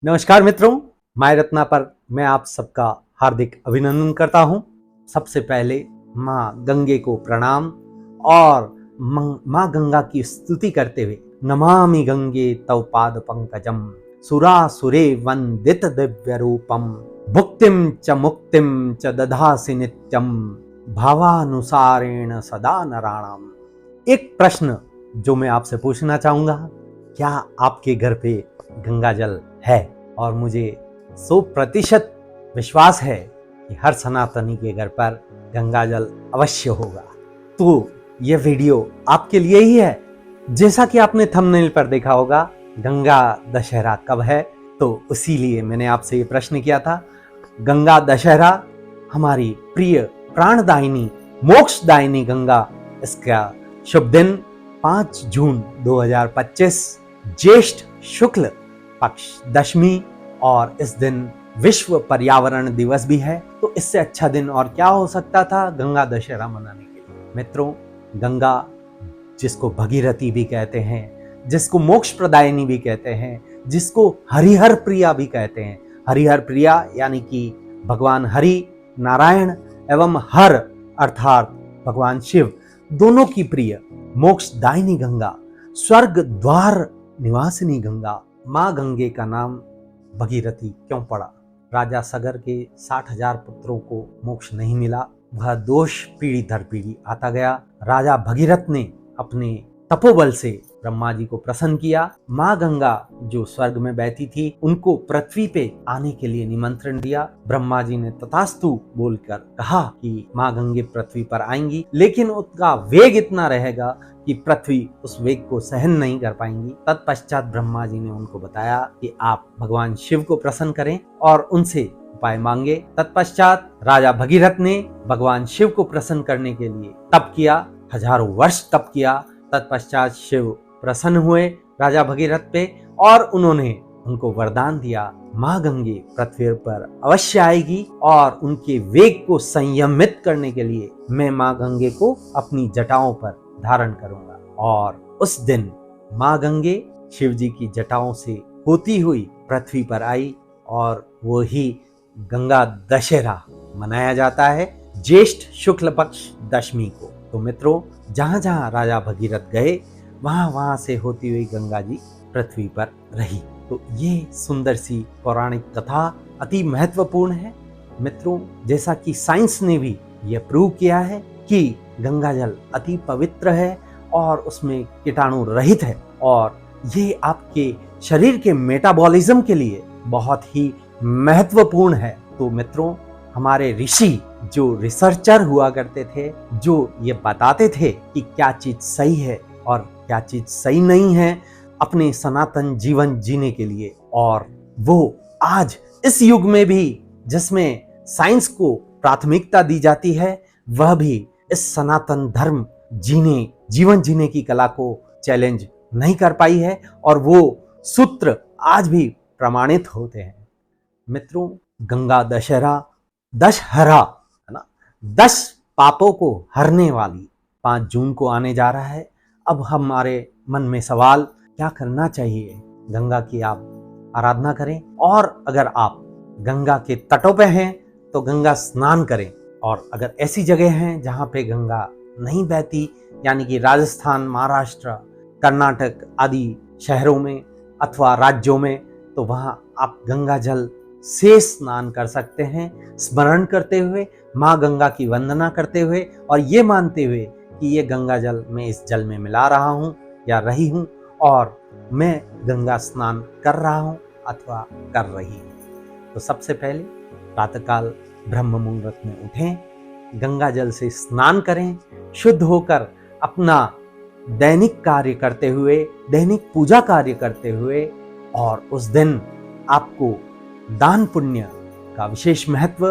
नमस्कार मित्रों, माय रत्ना पर मैं आप सबका हार्दिक अभिनंदन करता हूं। सबसे पहले माँ गंगे को प्रणाम और माँ गंगा की स्तुति करते हुए नमामि गंगे तव पाद पंकजम सुरासुरे वंदित दिव्य रूपम भुक्तिम च मुक्तिम च दधासि नित्यम भावानुसारेण सदा नराणाम। एक प्रश्न जो मैं आपसे पूछना चाहूंगा, क्या आपके घर पे गंगा जल है? और मुझे 100% विश्वास है कि हर सनातनी के घर पर गंगा जल अवश्य होगा। तो यह वीडियो आपके लिए ही है। जैसा कि आपने थंबनेल पर देखा होगा, गंगा दशहरा कब है, तो इसीलिए मैंने आपसे ये प्रश्न किया था। गंगा दशहरा हमारी प्रिय प्राणदायिनी मोक्षदायिनी गंगा, इसका शुभ दिन 5 जून 2025 ज्येष्ठ शुक्ल पक्ष दशमी, और इस दिन विश्व पर्यावरण दिवस भी है। तो इससे अच्छा दिन और क्या हो सकता था गंगा दशहरा मनाने के लिए। मित्रों, गंगा जिसको भगीरथी भी कहते हैं, जिसको मोक्ष प्रदायिनी भी कहते हैं, जिसको हरिहर प्रिया भी कहते हैं। हरिहर प्रिया यानी कि भगवान हरि नारायण एवं हर अर्थात भगवान शिव दोनों की प्रिय मोक्षदायिनी गंगा, स्वर्ग द्वार निवासिनी गंगा। माँ गंगे का नाम भगीरथी क्यों पड़ा? राजा सगर के 60,000 पुत्रों को मोक्ष नहीं मिला। वह दोष पीढ़ी दर पीढ़ी आता गया। राजा भगीरथ ने अपने तपोबल से ब्रह्मा जी को प्रसन्न किया। माँ गंगा जो स्वर्ग में बहती थी, उनको पृथ्वी पे आने के लिए निमंत्रण दिया। ब्रह्मा जी ने तथास्तु बोलकर कहा कि माँ गंगे पृथ्वी पर आएंगी, लेकिन उसका वेग इतना रहेगा कि पृथ्वी उस वेग को सहन नहीं कर पाएंगी। तत्पश्चात ब्रह्मा जी ने उनको बताया कि आप भगवान शिव को प्रसन्न करें और उनसे उपाय मांगे। तत्पश्चात राजा भगीरथ ने भगवान शिव को प्रसन्न करने के लिए तप किया, हजारों वर्ष तप किया। तत्पश्चात शिव प्रसन्न हुए राजा भगीरथ पे और उन्होंने उनको वरदान दिया, माँ गंगे पृथ्वी पर अवश्य आएगी और उनके वेग को संयमित करने के लिए मैं माँ गंगे को अपनी जटाओं पर धारण करूंगा। और उस दिन माँ गंगे शिव जी की जटाओं से होती हुई पृथ्वी पर आई और वो ही गंगा दशहरा मनाया जाता है ज्येष्ठ शुक्ल पक्ष दशमी को। तो मित्रों, जहां जहां राजा भगीरथ गए, वहां वहां से होती हुई गंगा जी पृथ्वी पर रही। तो ये सुंदर सी पौराणिक कथा अति महत्वपूर्ण है। मित्रों, जैसा कि साइंस ने भी यह प्रूव किया है कि गंगा जल अति पवित्र है और उसमें कीटाणु रहित है और ये आपके शरीर के मेटाबॉलिज्म के लिए बहुत ही महत्वपूर्ण है। तो मित्रों, हमारे ऋषि जो रिसर्चर हुआ करते थे, जो ये बताते थे कि क्या चीज सही है और क्या चीज सही नहीं है अपने सनातन जीवन जीने के लिए, और वो आज इस युग में भी जिसमें साइंस को प्राथमिकता दी जाती है, वह भी इस सनातन धर्म जीवन जीने की कला को चैलेंज नहीं कर पाई है और वो सूत्र आज भी प्रमाणित होते हैं। मित्रों, गंगा दशहरा है ना, 10 पापों को हरने वाली 5 जून को आने जा रहा है। अब हमारे मन में सवाल, क्या करना चाहिए? गंगा की आप आराधना करें, और अगर आप गंगा के तटों पे हैं तो गंगा स्नान करें, और अगर ऐसी जगह हैं जहां पे गंगा नहीं बहती, यानी कि राजस्थान, महाराष्ट्र, कर्नाटक आदि शहरों में अथवा राज्यों में, तो वहां आप गंगा जल से स्नान कर सकते हैं, स्मरण करते हुए, माँ गंगा की वंदना करते हुए और ये मानते हुए कि ये गंगा जल मैं इस जल में मिला रहा हूँ या रही हूँ और मैं गंगा स्नान कर रहा हूँ अथवा कर रही हूँ। तो सबसे पहले प्रातःकाल ब्रह्म मुहूर्त में उठें, गंगा जल से स्नान करें, शुद्ध होकर अपना दैनिक कार्य करते हुए, दैनिक पूजा कार्य करते हुए, और उस दिन आपको दान पुण्य का विशेष महत्व,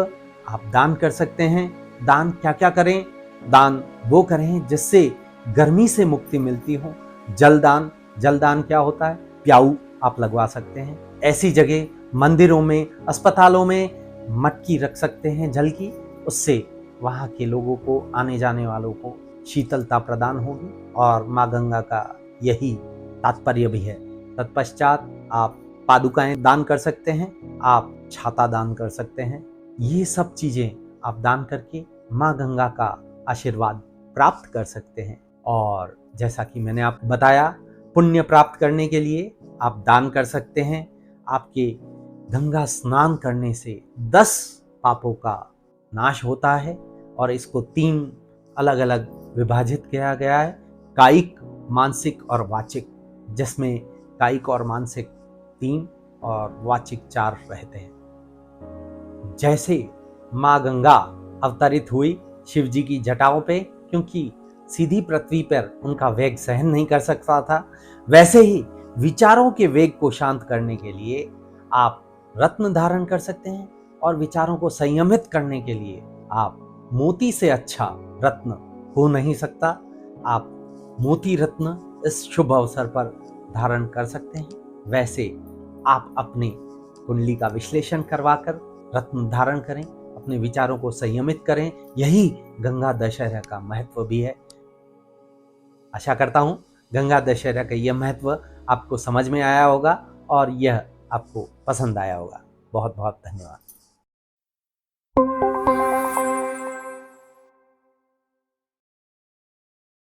आप दान कर सकते हैं। दान क्या क्या करें? दान वो करें जिससे गर्मी से मुक्ति मिलती हो। जलदान क्या होता है? प्याऊ आप लगवा सकते हैं। ऐसी जगह मंदिरों में, अस्पतालों में मटकी रख सकते हैं जल की, उससे वहाँ के लोगों को, आने जाने वालों को शीतलता प्रदान होगी और माँ गंगा का यही तात्पर्य भी है। तत्पश्चात आप पादुकाएं दान कर सकते हैं, आप छाता दान कर सकते हैं। ये सब चीजें आप दान करके माँ गंगा का आशीर्वाद प्राप्त कर सकते हैं। और जैसा कि मैंने आपको बताया, पुण्य प्राप्त करने के लिए आप दान कर सकते हैं। आपके गंगा स्नान करने से 10 पापों का नाश होता है और इसको 3 अलग अलग विभाजित किया गया है, कायिक, मानसिक और वाचिक, जिसमें कायिक और मानसिक 3 और वाचिक 4 रहते हैं। जैसे माँ गंगा अवतरित हुई शिव जी की जटाओं पे, क्योंकि सीधी पृथ्वी पर उनका वेग सहन नहीं कर सकता था, वैसे ही विचारों के वेग को शांत करने के लिए आप रत्न धारण कर सकते हैं। और विचारों को संयमित करने के लिए आप मोती से अच्छा रत्न हो नहीं सकता, आप मोती रत्न इस शुभ अवसर पर धारण कर सकते हैं। वैसे आप अपनी कुंडली का विश्लेषण करवाकर रत्न धारण करें, अपने विचारों को संयमित करें। यही गंगा दशहरा का महत्व भी है। आशा करता हूं गंगा दशहरा का यह महत्व आपको समझ में आया होगा और यह आपको पसंद आया होगा। बहुत बहुत धन्यवाद।